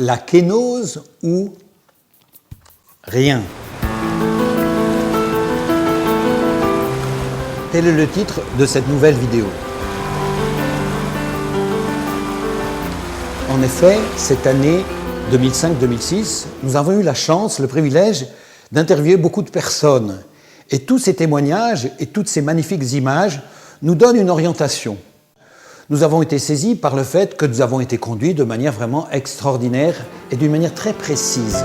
la kénose ou rien. Tel est le titre de cette nouvelle vidéo. En effet, cette année 2005-2006, nous avons eu la chance, le privilège d'interviewer beaucoup de personnes. Et tous ces témoignages et toutes ces magnifiques images nous donnent une orientation. Nous avons été saisis par le fait que nous avons été conduits de manière vraiment extraordinaire et d'une manière très précise.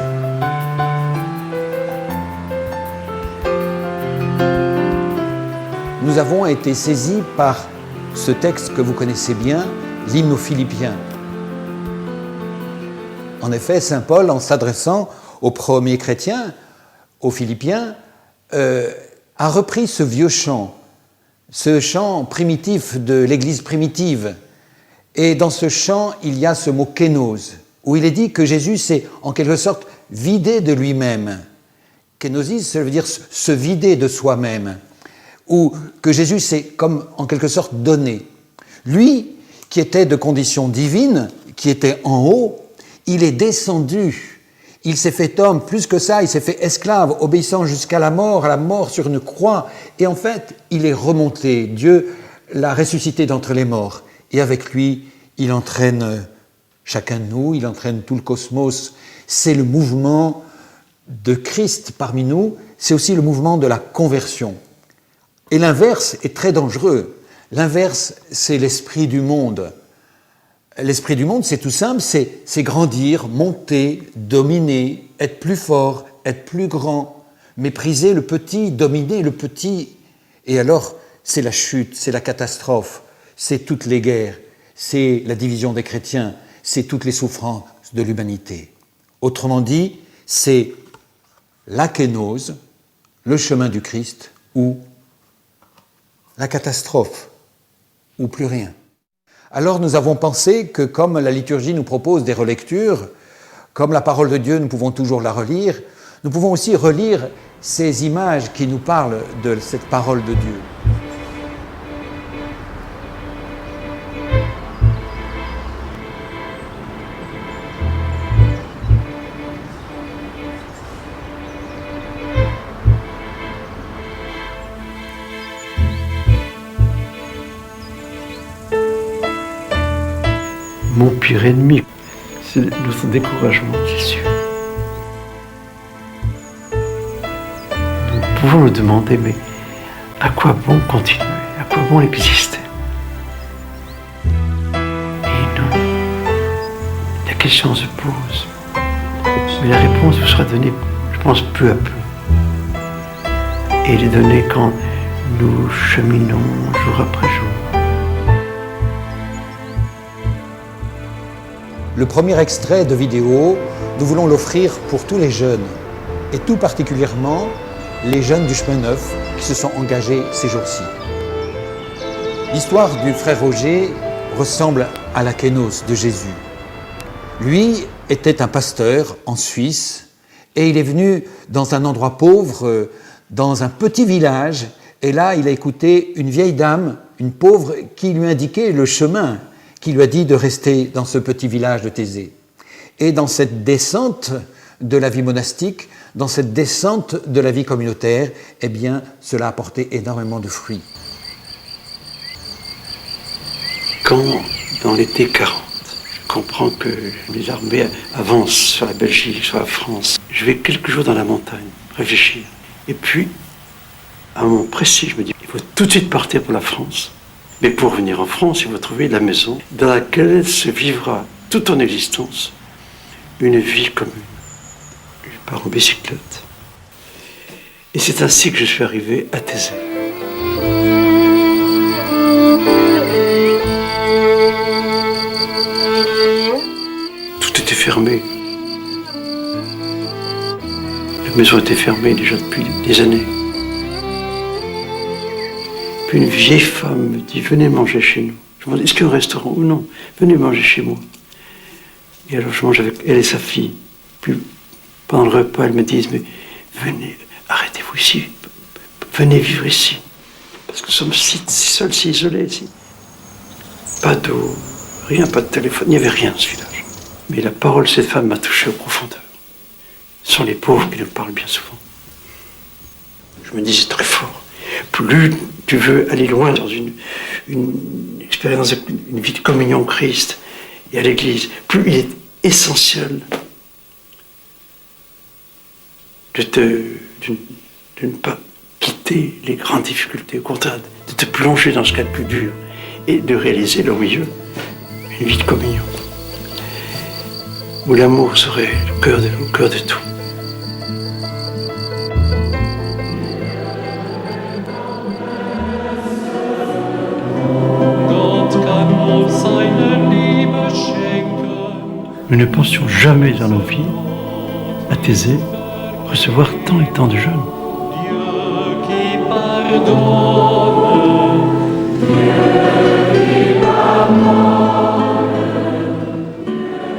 Nous avons été saisis par ce texte que vous connaissez bien, l'hymne aux Philippiens. En effet, saint Paul, en s'adressant aux premiers chrétiens, aux Philippiens, a repris ce vieux chant primitif de l'Église primitive. Et dans ce chant, il y a ce mot « kénose », où il est dit que Jésus s'est en quelque sorte vidé de lui-même. Kénosis, ça veut dire se vider de soi-même, ou que Jésus s'est comme en quelque sorte donné. Lui, qui était de condition divine, qui était en haut, il est descendu, il s'est fait homme, plus que ça, il s'est fait esclave, obéissant jusqu'à la mort sur une croix. Et en fait, il est remonté. Dieu l'a ressuscité d'entre les morts. Et avec lui, il entraîne chacun de nous, il entraîne tout le cosmos. C'est le mouvement de Christ parmi nous, c'est aussi le mouvement de la conversion. Et l'inverse est très dangereux. L'inverse, c'est l'esprit du monde. L'esprit du monde, c'est tout simple, c'est grandir, monter, dominer, être plus fort, être plus grand, mépriser le petit, dominer le petit. Et alors, c'est la chute, c'est la catastrophe, c'est toutes les guerres, c'est la division des chrétiens, c'est toutes les souffrances de l'humanité. Autrement dit, c'est la kénose, le chemin du Christ, ou la catastrophe, ou plus rien. Alors nous avons pensé que comme la liturgie nous propose des relectures, comme la parole de Dieu, nous pouvons toujours la relire, nous pouvons aussi relire ces images qui nous parlent de cette parole de Dieu. Mon pire ennemi, c'est notre découragement, c'est sûr. Nous pouvons nous demander, mais à quoi bon continuer? À quoi bon exister? Et non, la question se pose. Mais la réponse vous sera donnée, je pense, peu à peu. Et elle est donnée quand nous cheminons jour après jour. Le premier extrait de vidéo, nous voulons l'offrir pour tous les jeunes, et tout particulièrement les jeunes du chemin neuf qui se sont engagés ces jours-ci. L'histoire du frère Roger ressemble à la kénose de Jésus. Lui était un pasteur en Suisse, et il est venu dans un endroit pauvre, dans un petit village, et là il a écouté une vieille dame, une pauvre, qui lui indiquait le chemin, qui lui a dit de rester dans ce petit village de Thésée. Et dans cette descente de la vie monastique, dans cette descente de la vie communautaire, eh bien, cela a apporté énormément de fruits. Quand, dans l'été 40, je comprends que les armées avancent sur la Belgique, sur la France, je vais quelques jours dans la montagne, réfléchir. Et puis, à un moment précis, je me dis, il faut tout de suite partir pour la France. Mais pour venir en France, il faut trouver la maison dans laquelle se vivra toute ton existence une vie commune. Je pars en bicyclette. Et c'est ainsi que je suis arrivé à Thésée. Tout était fermé. La maison était fermée déjà depuis des années. Puis une vieille femme me dit « Venez manger chez nous ». Je me demande « Est-ce qu'il y a un restaurant ou non ? Venez manger chez moi ». Et alors je mange avec elle et sa fille. Puis pendant le repas, elles me disent « Mais venez, arrêtez-vous ici, venez vivre ici. Parce que nous sommes si seuls, si isolés ici. » Pas d'eau, rien, pas de téléphone, il n'y avait rien dans ce village. Mais la parole de cette femme m'a touché aux profondeurs. Ce sont les pauvres qui nous parlent bien souvent. Je me dis, c'est très fort. Plus tu veux aller loin dans une expérience, une vie de communion au Christ et à l'Église, plus il est essentiel de ne pas quitter les grandes difficultés, au contraire, de te plonger dans ce qu'il y a de plus dur et de réaliser là au milieu une vie de communion où l'amour serait au cœur de tout. Nous ne pensions jamais dans nos vies, à Thésée, recevoir tant et tant de jeunes.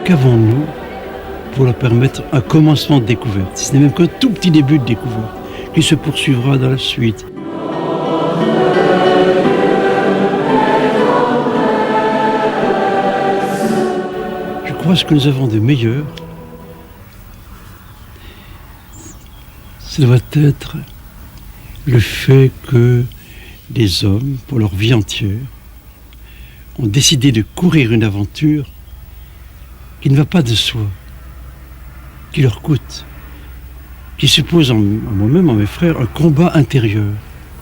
Qu'avons-nous pour leur permettre un commencement de découverte, si ce n'est même qu'un tout petit début de découverte, qui se poursuivra dans la suite? Je crois que ce que nous avons de meilleur, ce doit être le fait que les hommes, pour leur vie entière, ont décidé de courir une aventure qui ne va pas de soi, qui leur coûte, qui suppose en moi-même, en mes frères, un combat intérieur,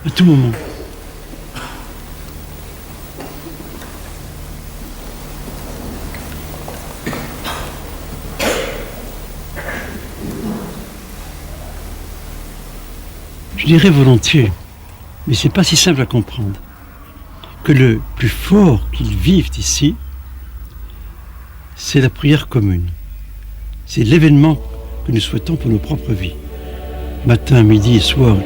à tout moment. Je dirais volontiers, mais c'est pas si simple à comprendre, que le plus fort qu'ils vivent ici, c'est la prière commune. C'est l'événement que nous souhaitons pour nos propres vies. Matin, midi et soir.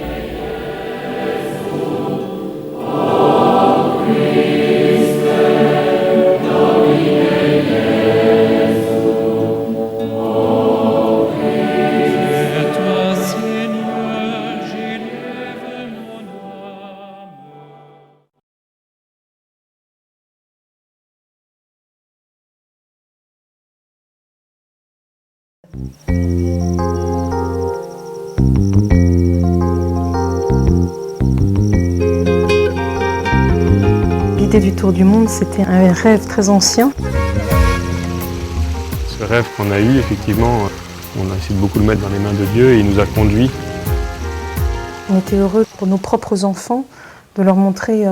L'idée du tour du monde, c'était un rêve très ancien. Ce rêve qu'on a eu, effectivement, on a essayé de beaucoup le mettre dans les mains de Dieu et il nous a conduits. On était heureux pour nos propres enfants de leur montrer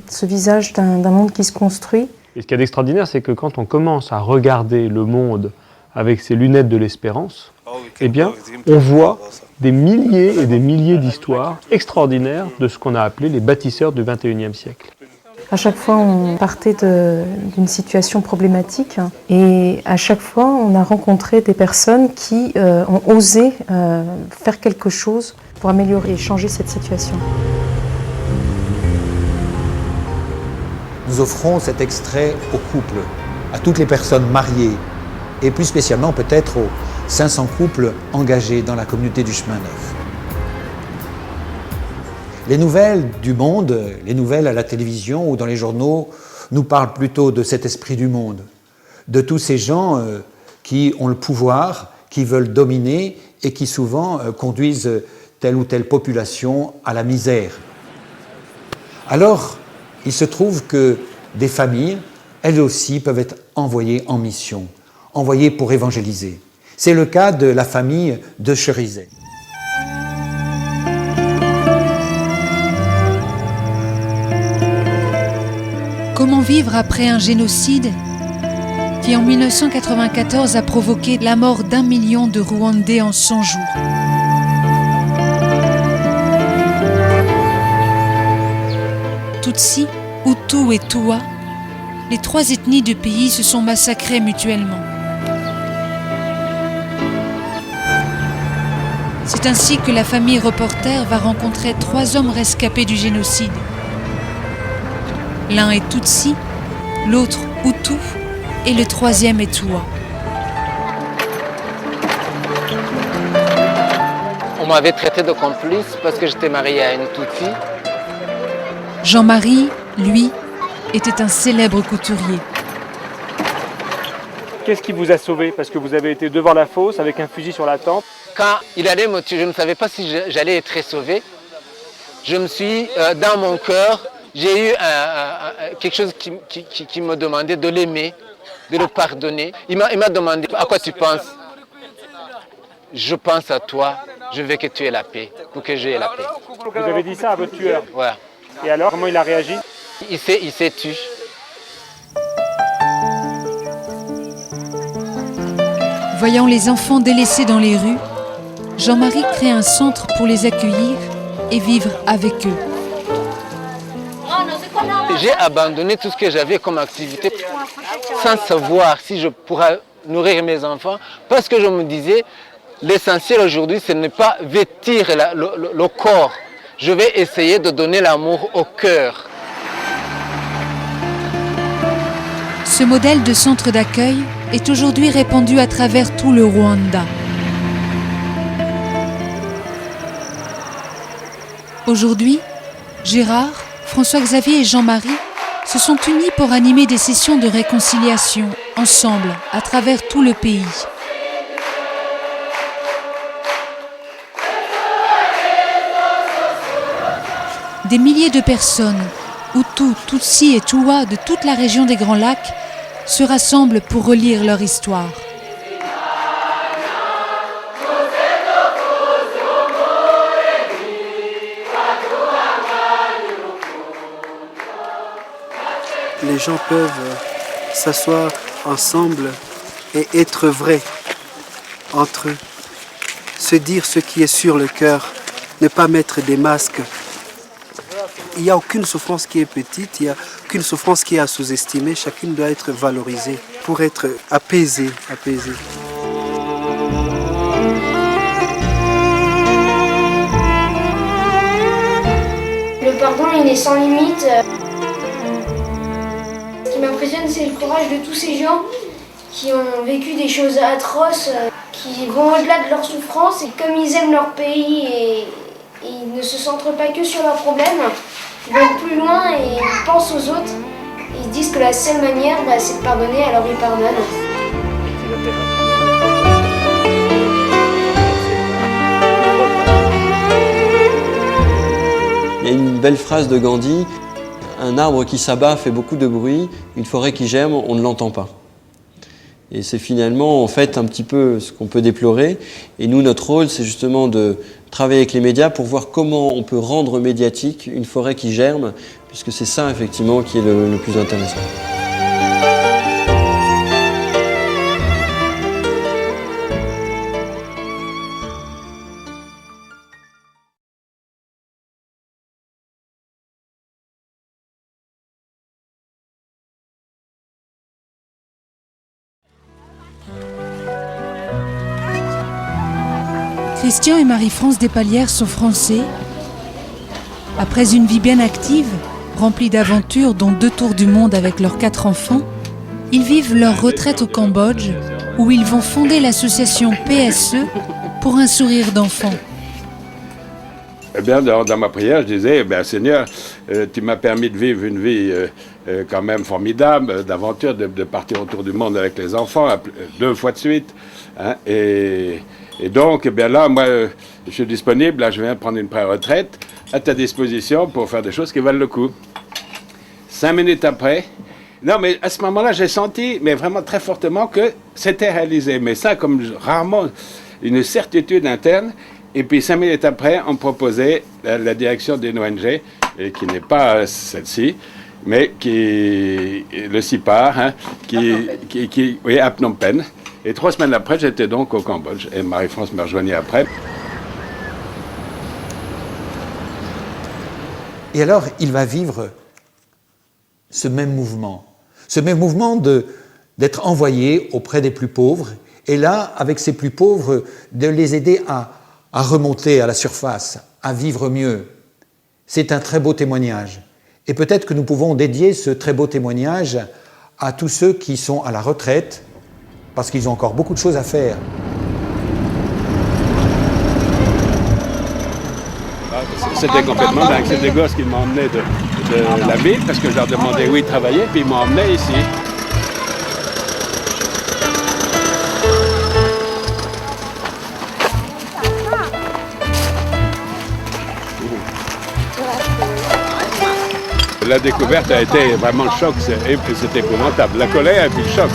ce visage d'un monde qui se construit. Et ce qu'il y a d'extraordinaire, c'est que quand on commence à regarder le monde avec ces lunettes de l'espérance, eh bien, on voit des milliers et des milliers d'histoires extraordinaires de ce qu'on a appelé les bâtisseurs du XXIe siècle. À chaque fois, on partait d'une situation problématique et à chaque fois, on a rencontré des personnes qui ont osé faire quelque chose pour améliorer et changer cette situation. Nous offrons cet extrait aux couples, à toutes les personnes mariées et plus spécialement peut-être aux 500 couples engagés dans la communauté du Chemin Neuf. Les nouvelles du monde, les nouvelles à la télévision ou dans les journaux, nous parlent plutôt de cet esprit du monde, de tous ces gens qui ont le pouvoir, qui veulent dominer et qui souvent conduisent telle ou telle population à la misère. Alors, il se trouve que des familles, elles aussi, peuvent être envoyées en mission, envoyées pour évangéliser. C'est le cas de la famille de Cherizet. Comment vivre après un génocide qui, en 1994, a provoqué la mort d'1 million de Rwandais en 100 jours? Tutsi, Hutu et Tuwa, les 3 ethnies du pays se sont massacrées mutuellement. C'est ainsi que la famille reporter va rencontrer 3 hommes rescapés du génocide. L'un est Tutsi, l'autre Hutu et le 3e est Tuwa. On m'avait traité de complice parce que j'étais marié à une Tutsi. Jean-Marie, lui, était un célèbre couturier. qu'est-ce qui vous a sauvé? Parce que vous avez été devant la fosse avec un fusil sur la tempe. Quand il allait me tuer, je ne savais pas si j'allais être sauvé. Je me suis, dans mon cœur, j'ai eu quelque chose qui me demandait de l'aimer, de le pardonner. Il m'a demandé à quoi tu penses. Je pense à toi, je veux que tu aies la paix, pour que j'aie la paix. Vous avez dit ça à votre tueur? Ouais. Et alors, comment il a réagi? Il s'est tué. Voyant les enfants délaissés dans les rues, Jean-Marie crée un centre pour les accueillir et vivre avec eux. J'ai abandonné tout ce que j'avais comme activité sans savoir si je pourrais nourrir mes enfants parce que je me disais l'essentiel aujourd'hui ce n'est pas vêtir le corps. Je vais essayer de donner l'amour au cœur. Ce modèle de centre d'accueil est aujourd'hui répandu à travers tout le Rwanda. Aujourd'hui, Gérard, François-Xavier et Jean-Marie se sont unis pour animer des sessions de réconciliation ensemble à travers tout le pays. Des milliers de personnes, Hutus, Tutsis et Tuwa de toute la région des Grands Lacs, se rassemblent pour relire leur histoire. Les gens peuvent s'asseoir ensemble et être vrais entre eux, se dire ce qui est sur le cœur, ne pas mettre des masques. Il n'y a aucune souffrance qui est petite, il n'y a aucune souffrance qui est à sous-estimer, chacune doit être valorisée pour être apaisée. Le pardon, il est sans limite. Ce qui m'impressionne, c'est le courage de tous ces gens qui ont vécu des choses atroces, qui vont au-delà de leur souffrance et comme ils aiment leur pays et ils ne se centrent pas que sur leurs problèmes, ils vont plus loin et ils pensent aux autres. Ils se disent que la seule manière, c'est de pardonner, alors ils pardonnent. Il y a une belle phrase de Gandhi, un arbre qui s'abat fait beaucoup de bruit, une forêt qui germe, on ne l'entend pas. Et c'est finalement en fait un petit peu ce qu'on peut déplorer. Et nous, notre rôle, c'est justement de travailler avec les médias pour voir comment on peut rendre médiatique une forêt qui germe, puisque c'est ça effectivement qui est le plus intéressant. Christian et Marie-France Despalières sont français. Après une vie bien active, remplie d'aventures dont 2 tours du monde avec leurs 4 enfants, ils vivent leur retraite au Cambodge où ils vont fonder l'association PSE pour un sourire d'enfant. Eh bien, dans ma prière, je disais, Seigneur, tu m'as permis de vivre une vie quand même formidable, d'aventure, de partir autour du monde avec les enfants, 2 fois de suite. Hein, et donc, là, moi, je suis disponible, là, je viens de prendre une pré-retraite à ta disposition pour faire des choses qui valent le coup. 5 minutes après, non, mais à ce moment-là, j'ai senti, mais vraiment très fortement, que c'était réalisé. Mais ça, comme rarement, une certitude interne. Et puis 5 minutes après, on proposait la direction d'une ONG, qui n'est pas celle-ci, mais qui le CIPAR, hein, oui, à Phnom Penh. Et 3 semaines après, j'étais donc au Cambodge. Et Marie-France me rejoignait après. Et alors, il va vivre ce même mouvement d'être envoyé auprès des plus pauvres. Et là, avec ces plus pauvres, de les aider à remonter à la surface, à vivre mieux. C'est un très beau témoignage. Et peut-être que nous pouvons dédier ce très beau témoignage à tous ceux qui sont à la retraite, parce qu'ils ont encore beaucoup de choses à faire. C'était complètement dingue. C'est des gosses qui m'ont emmené de la ville, parce que je leur demandais où ils travaillaient, puis ils m'ont emmené ici. la découverte a été vraiment le choc, c'était épouvantable. La colère et puis le choc.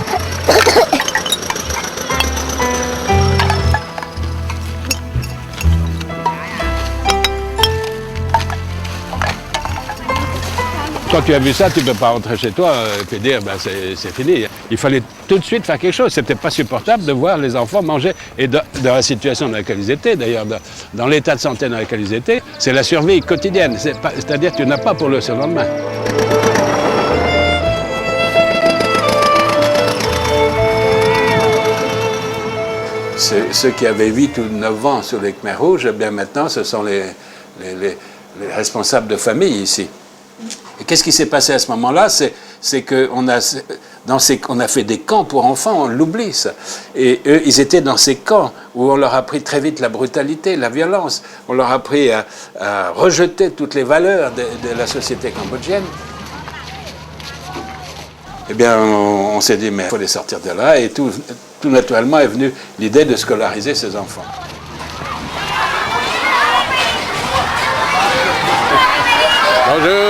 Quand tu as vu ça, tu ne peux pas rentrer chez toi et te dire ben c'est fini. Il fallait tout de suite faire quelque chose. C'était pas supportable de voir les enfants manger. Et dans la situation dans laquelle ils étaient, d'ailleurs, dans l'état de santé dans lequel ils étaient, c'est la survie quotidienne. C'est-à-dire que tu n'as pas pour le surlendemain. Ceux qui avaient 8 ou 9 ans sur les Khmers rouges, eh bien maintenant, ce sont les responsables de famille ici. Et qu'est-ce qui s'est passé à ce moment-là? C'est qu'on a fait des camps pour enfants, on l'oublie ça. Et eux, ils étaient dans ces camps où on leur a appris très vite la brutalité, la violence. On leur a appris à rejeter toutes les valeurs de la société cambodgienne. Eh bien, on s'est dit, mais il faut les sortir de là. Et tout naturellement est venue l'idée de scolariser ces enfants. Bonjour.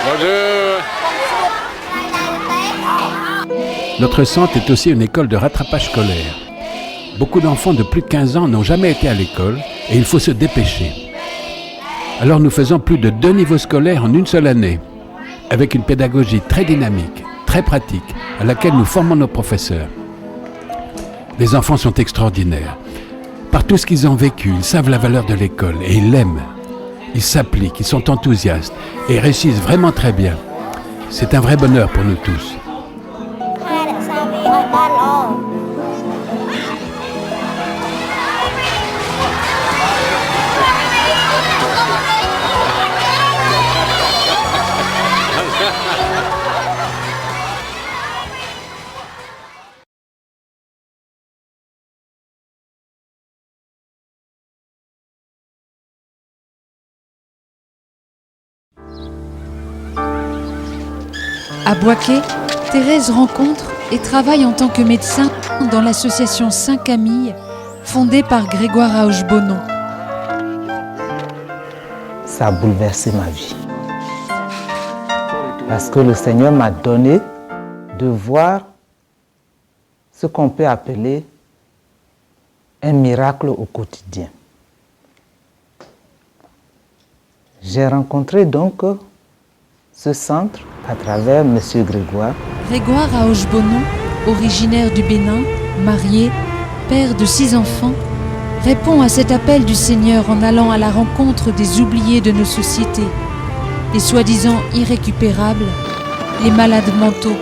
Bonjour. Notre centre est aussi une école de rattrapage scolaire. Beaucoup d'enfants de plus de 15 ans n'ont jamais été à l'école et il faut se dépêcher. Alors nous faisons plus de 2 niveaux scolaires en une seule année, avec une pédagogie très dynamique, très pratique, à laquelle nous formons nos professeurs. Les enfants sont extraordinaires. Par tout ce qu'ils ont vécu, ils savent la valeur de l'école et ils l'aiment. Ils s'appliquent, ils sont enthousiastes et réussissent vraiment très bien. C'est un vrai bonheur pour nous tous. À Bouaké, Thérèse rencontre et travaille en tant que médecin dans l'association Saint-Camille, fondée par Grégoire Aoche-Bonon. Ça a bouleversé ma vie. Parce que le Seigneur m'a donné de voir ce qu'on peut appeler un miracle au quotidien. J'ai rencontré donc ce centre à travers M. Grégoire. Grégoire Aoche-Bonon, originaire du Bénin, marié, père de 6 enfants, répond à cet appel du Seigneur en allant à la rencontre des oubliés de nos sociétés, les soi-disant irrécupérables, les malades mentaux.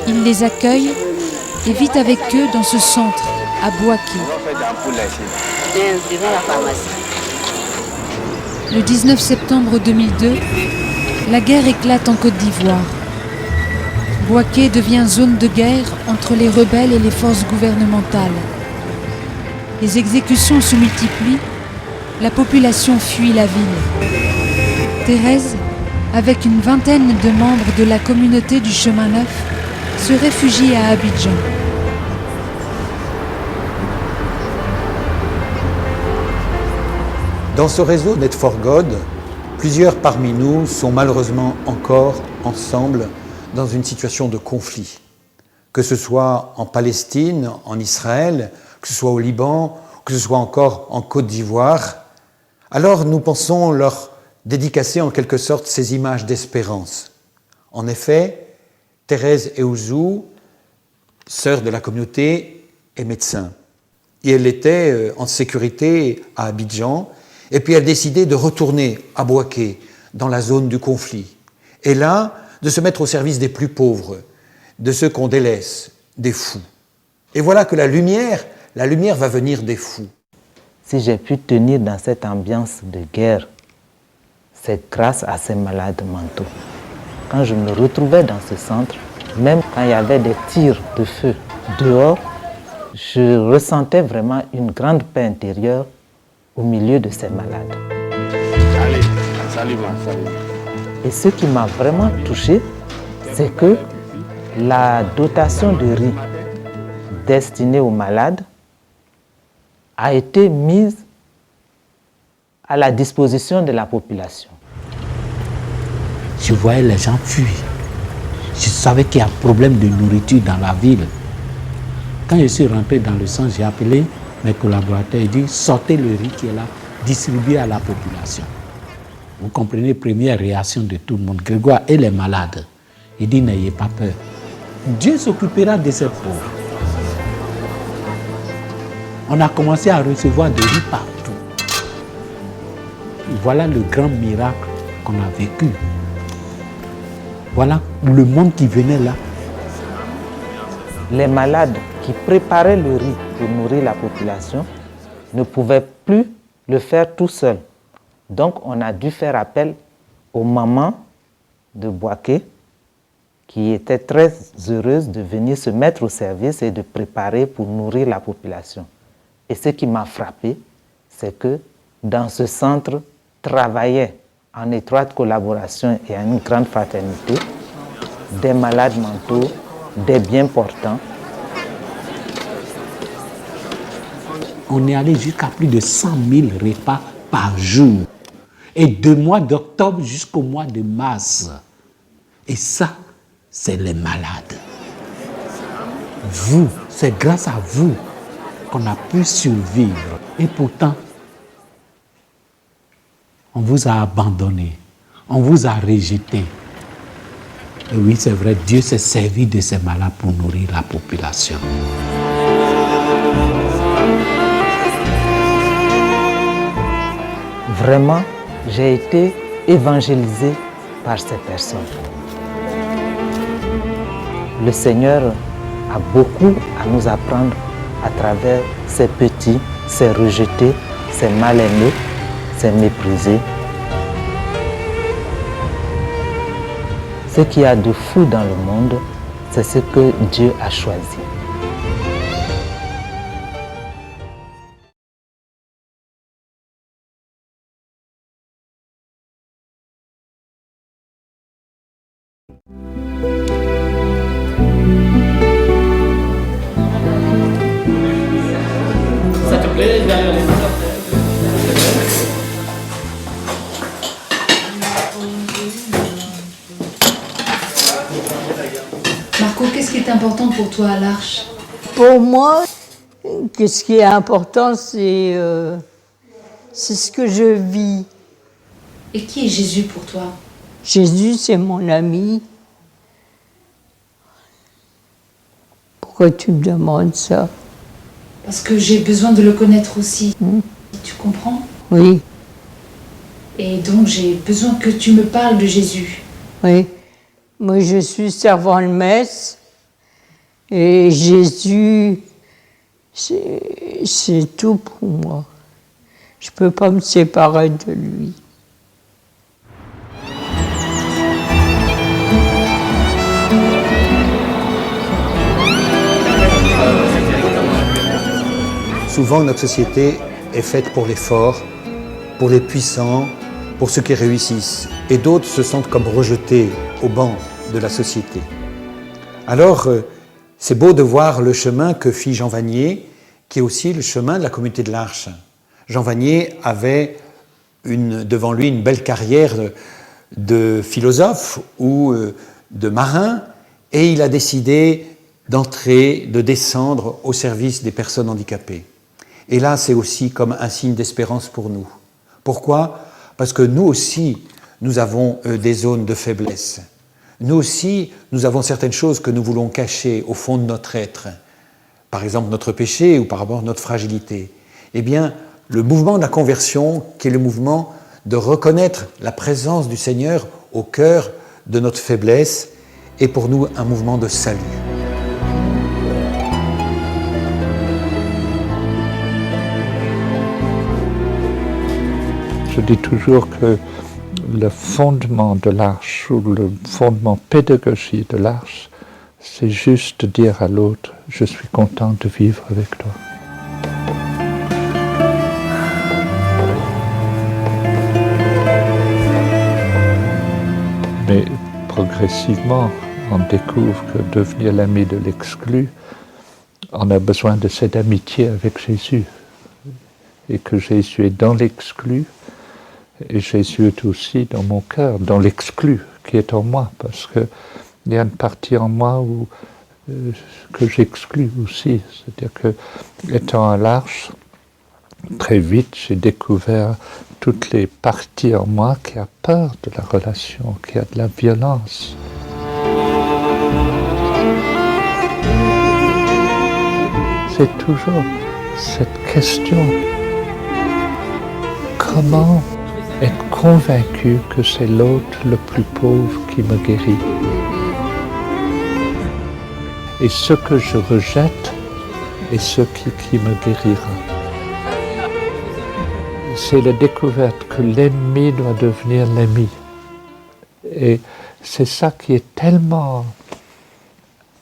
Il les accueille et vit avec eux dans ce centre, à Bouaké. Le 19 septembre 2002, la guerre éclate en Côte d'Ivoire. Bouaké devient zone de guerre entre les rebelles et les forces gouvernementales. Les exécutions se multiplient, la population fuit la ville. Thérèse, avec une vingtaine de membres de la communauté du Chemin Neuf, se réfugie à Abidjan. Dans ce réseau Net for God, plusieurs parmi nous sont malheureusement encore ensemble dans une situation de conflit. Que ce soit en Palestine, en Israël, que ce soit au Liban, que ce soit encore en Côte d'Ivoire, alors nous pensons leur dédicacer en quelque sorte ces images d'espérance. En effet, Thérèse Eouzou, sœur de la communauté, est médecin. Et elle était en sécurité à Abidjan, et puis elle a décidé de retourner à Bouaké, dans la zone du conflit. Et là, de se mettre au service des plus pauvres, de ceux qu'on délaisse, des fous. Et voilà que la lumière va venir des fous. Si j'ai pu tenir dans cette ambiance de guerre, c'est grâce à ces malades mentaux. Quand je me retrouvais dans ce centre, même quand il y avait des tirs de feu dehors, je ressentais vraiment une grande paix intérieure au milieu de ces malades. Et ce qui m'a vraiment touché, c'est que la dotation de riz destinée aux malades a été mise à la disposition de la population. Je voyais les gens fuir. Je savais qu'il y a un problème de nourriture dans la ville. Quand je suis rentré dans le centre, j'ai appelé mes collaborateurs et dit sortez le riz qui est là, distribuez à la population. Vous comprenez, première réaction de tout le monde. Grégoire, elle est malade. Il dit n'ayez pas peur. Dieu s'occupera de ces pauvres. On a commencé à recevoir des riz partout. Voilà le grand miracle qu'on a vécu. Voilà le monde qui venait là. Les malades qui préparaient le riz pour nourrir la population ne pouvaient plus le faire tout seuls. Donc on a dû faire appel aux mamans de Boaké qui étaient très heureuses de venir se mettre au service et de préparer pour nourrir la population. Et ce qui m'a frappé, c'est que dans ce centre travaillaient en étroite collaboration et en une grande fraternité des malades mentaux, des bien portants. On est allé jusqu'à plus de 100 000 repas par jour. Et du mois d'octobre jusqu'au mois de mars. Et ça, c'est les malades. Vous, c'est grâce à vous qu'on a pu survivre. Et pourtant, on vous a abandonné, on vous a rejeté. Et oui, c'est vrai, Dieu s'est servi de ces malades pour nourrir la population. Vraiment, j'ai été évangélisé par ces personnes. Le Seigneur a beaucoup à nous apprendre à travers ces petits, ces rejetés, ces mal-aimés, ces méprisés. Ce qu'il y a de fou dans le monde, c'est ce que Dieu a choisi. Ça te plaît derrière les Marco, qu'est-ce qui est important pour toi à l'Arche? Pour moi, ce qui est important, c'est ce que je vis. Et qui est Jésus pour toi? Jésus, c'est mon ami. Pourquoi tu me demandes ça? Parce que j'ai besoin de le connaître aussi. Tu comprends? Oui, Et donc j'ai besoin que tu me parles de Jésus. oui. Moi, je suis servant de messe. Et Jésus, c'est tout pour moi. Je ne peux pas me séparer de lui. Souvent, notre société est faite pour les forts, pour les puissants, pour ceux qui réussissent. Et d'autres se sentent comme rejetés au banc de la société. Alors, c'est beau de voir le chemin que fit Jean Vanier, qui est aussi le chemin de la communauté de l'Arche. Jean Vanier avait devant lui une belle carrière de philosophe ou de marin, et il a décidé d'entrer, de descendre au service des personnes handicapées. Et là, c'est aussi comme un signe d'espérance pour nous. Pourquoi ? Parce que nous aussi, nous avons des zones de faiblesse. Nous aussi, nous avons certaines choses que nous voulons cacher au fond de notre être. Par exemple, notre péché ou par rapport à notre fragilité. Eh bien, le mouvement de la conversion, qui est le mouvement de reconnaître la présence du Seigneur au cœur de notre faiblesse, est pour nous un mouvement de salut. Je dis toujours que le fondement de l'Arche ou le fondement pédagogique de l'Arche, c'est juste dire à l'autre « je suis content de vivre avec toi ». Mais progressivement, on découvre que devenir l'ami de l'exclu, on a besoin de cette amitié avec Jésus. et que Jésus est dans l'exclu, et Jésus est aussi dans mon cœur, dans l'exclu qui est en moi, parce qu'il y a une partie en moi que j'exclus aussi. C'est-à-dire que, étant à l'Arche, très vite j'ai découvert toutes les parties en moi qui a peur de la relation, qui a de la violence. C'est toujours cette question, comment être convaincu que c'est l'autre le plus pauvre qui me guérit. Et ce que je rejette est ce qui me guérira. C'est la découverte que l'ennemi doit devenir l'ami. Et c'est ça qui est tellement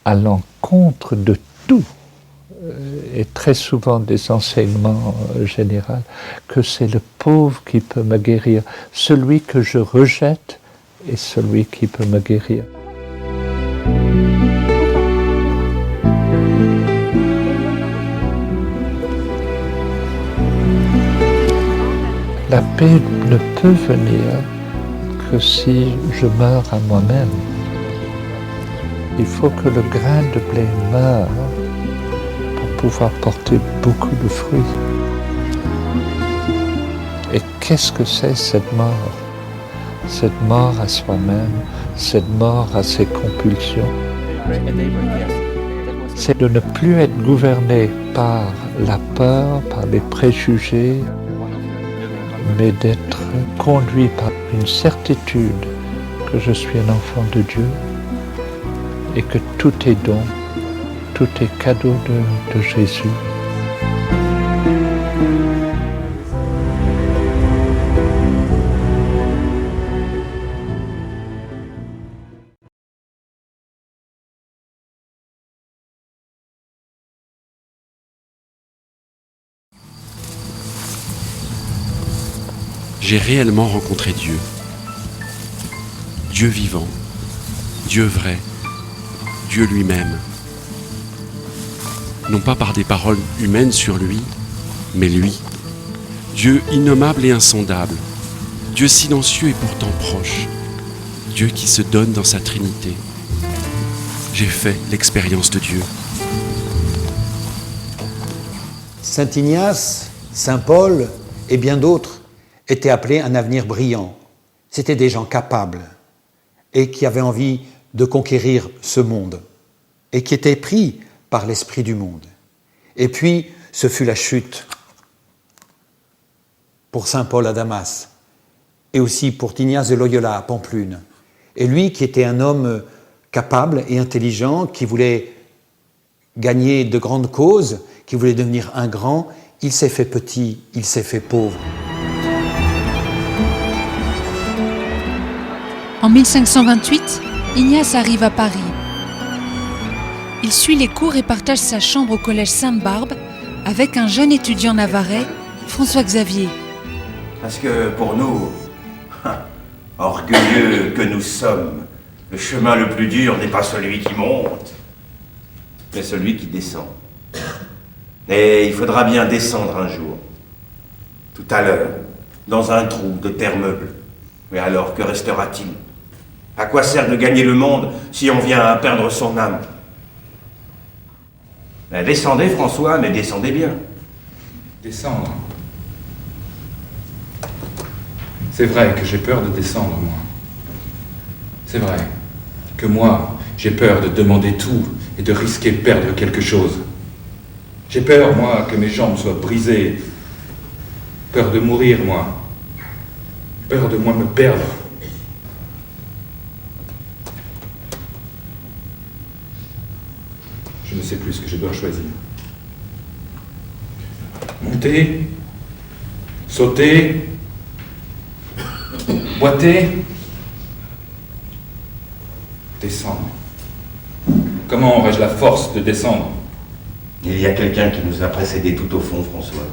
à l'encontre de tout, et très souvent des enseignements généraux, que c'est le pauvre qui peut me guérir. Celui que je rejette est celui qui peut me guérir. La paix ne peut venir que si je meurs à moi-même. Il faut que le grain de blé meure pour pouvoir porter beaucoup de fruits. Et qu'est-ce que c'est cette mort? Cette mort à soi-même, cette mort à ses compulsions. C'est de ne plus être gouverné par la peur, par les préjugés, mais d'être conduit par une certitude que je suis un enfant de Dieu et que tout est don, tout est cadeau de Jésus. J'ai réellement rencontré Dieu. Dieu vivant, Dieu vrai, Dieu lui-même. Non pas par des paroles humaines sur lui, mais lui. Dieu innommable et insondable. Dieu silencieux et pourtant proche. Dieu qui se donne dans sa Trinité. J'ai fait l'expérience de Dieu. Saint Ignace, Saint Paul et bien d'autres étaient appelés à un avenir brillant. C'étaient des gens capables et qui avaient envie de conquérir ce monde et qui étaient pris par l'esprit du monde. Et puis, ce fut la chute pour Saint Paul à Damas et aussi pour Ignace de Loyola à Pampelune. Et lui, qui était un homme capable et intelligent, qui voulait gagner de grandes causes, qui voulait devenir un grand, il s'est fait petit, il s'est fait pauvre. En 1528, Ignace arrive à Paris. Il suit les cours et partage sa chambre au collège Sainte-Barbe avec un jeune étudiant navarrais, François Xavier. Parce que pour nous, orgueilleux que nous sommes, le chemin le plus dur n'est pas celui qui monte, mais celui qui descend. Et il faudra bien descendre un jour, tout à l'heure, dans un trou de terre meuble. Mais alors, que restera-t-il? À quoi sert de gagner le monde si on vient à perdre son âme? Ben, descendez, François, mais descendez bien. Descendre. C'est vrai que j'ai peur de descendre, moi. C'est vrai que moi, j'ai peur de demander tout et de risquer de perdre quelque chose. J'ai peur, moi, que mes jambes soient brisées. Peur de mourir, moi. Peur de moi me perdre. Je ne sais plus ce que je dois choisir. Monter, sauter, boiter, descendre. Comment aurais-je la force de descendre? Il y a quelqu'un qui nous a précédés tout au fond, François.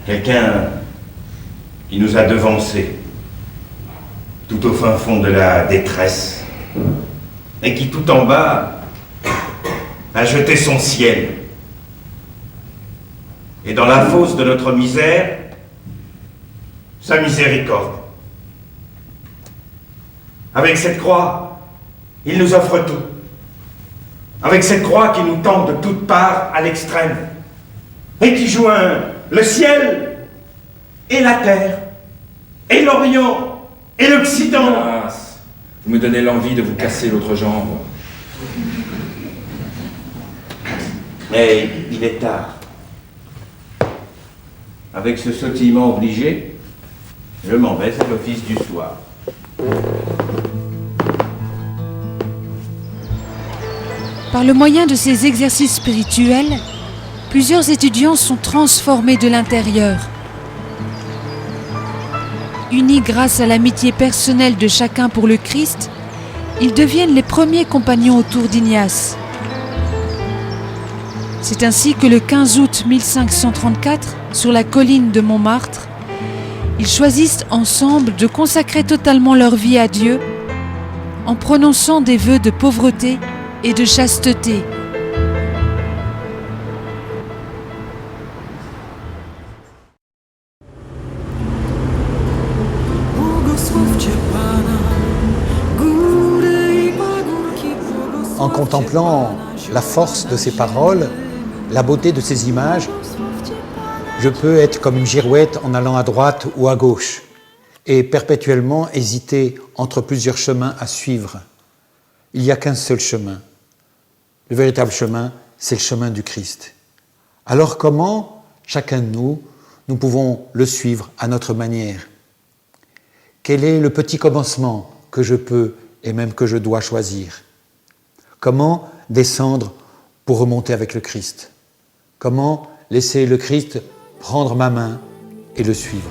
Quelqu'un qui nous a devancés tout au fin fond de la détresse et qui tout en bas a jeté son ciel. Et dans la fosse de notre misère, sa miséricorde. Avec cette croix, il nous offre tout. Avec cette croix qui nous tend de toutes parts à l'extrême et qui joint le ciel et la terre et l'Orient et l'Occident. Hélas, vous me donnez l'envie de vous casser l'autre jambe. Mais il est tard. Avec ce sautillement obligé, je m'en vais à l'office du soir. Par le moyen de ces exercices spirituels, plusieurs étudiants sont transformés de l'intérieur. Unis grâce à l'amitié personnelle de chacun pour le Christ, ils deviennent les premiers compagnons autour d'Ignace. C'est ainsi que le 15 août 1534, sur la colline de Montmartre, ils choisissent ensemble de consacrer totalement leur vie à Dieu en prononçant des vœux de pauvreté et de chasteté. En contemplant la force de ces paroles, la beauté de ces images, je peux être comme une girouette en allant à droite ou à gauche et perpétuellement hésiter entre plusieurs chemins à suivre. Il n'y a qu'un seul chemin. Le véritable chemin, c'est le chemin du Christ. Alors comment, chacun de nous pouvons le suivre à notre manière? Quel est le petit commencement que je peux et même que je dois choisir? Comment descendre pour remonter avec le Christ? Comment laisser le Christ prendre ma main et le suivre?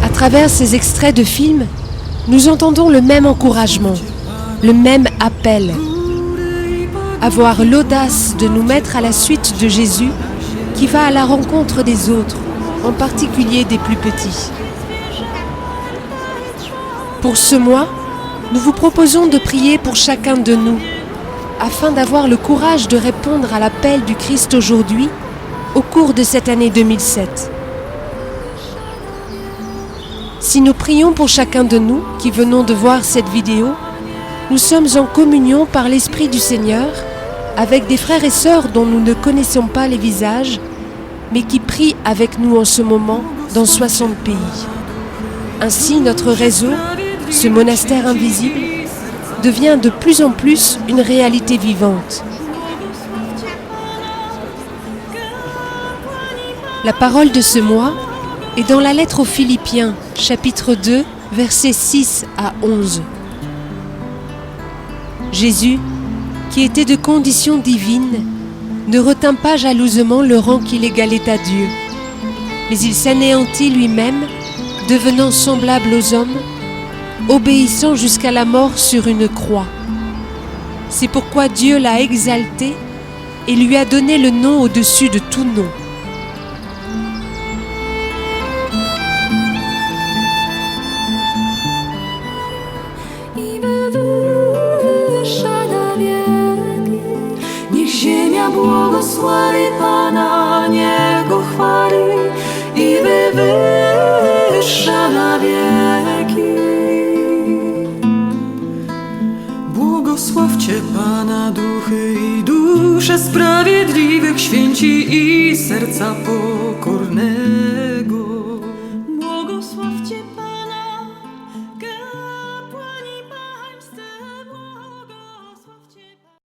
À travers ces extraits de films, nous entendons le même encouragement, le même appel. Avoir l'audace de nous mettre à la suite de Jésus qui va à la rencontre des autres, en particulier des plus petits. Pour ce mois, nous vous proposons de prier pour chacun de nous, afin d'avoir le courage de répondre à l'appel du Christ aujourd'hui, au cours de cette année 2007. Si nous prions pour chacun de nous qui venons de voir cette vidéo, nous sommes en communion par l'Esprit du Seigneur avec des frères et sœurs dont nous ne connaissons pas les visages, mais qui prient avec nous en ce moment dans 60 pays. Ainsi, notre réseau, ce monastère invisible, devient de plus en plus une réalité vivante. La parole de ce mois est dans la lettre aux Philippiens, chapitre 2, versets 6 à 11. Jésus, qui était de condition divine, ne retint pas jalousement le rang qu'il égalait à Dieu, mais il s'anéantit lui-même, devenant semblable aux hommes, obéissant jusqu'à la mort sur une croix. C'est pourquoi Dieu l'a exalté et lui a donné le nom au-dessus de tout nom. Błogosławi Pana, Niego chwali i wywyższa na wieki. Błogosławcie Pana duchy i dusze sprawiedliwych, święci i serca pokorne.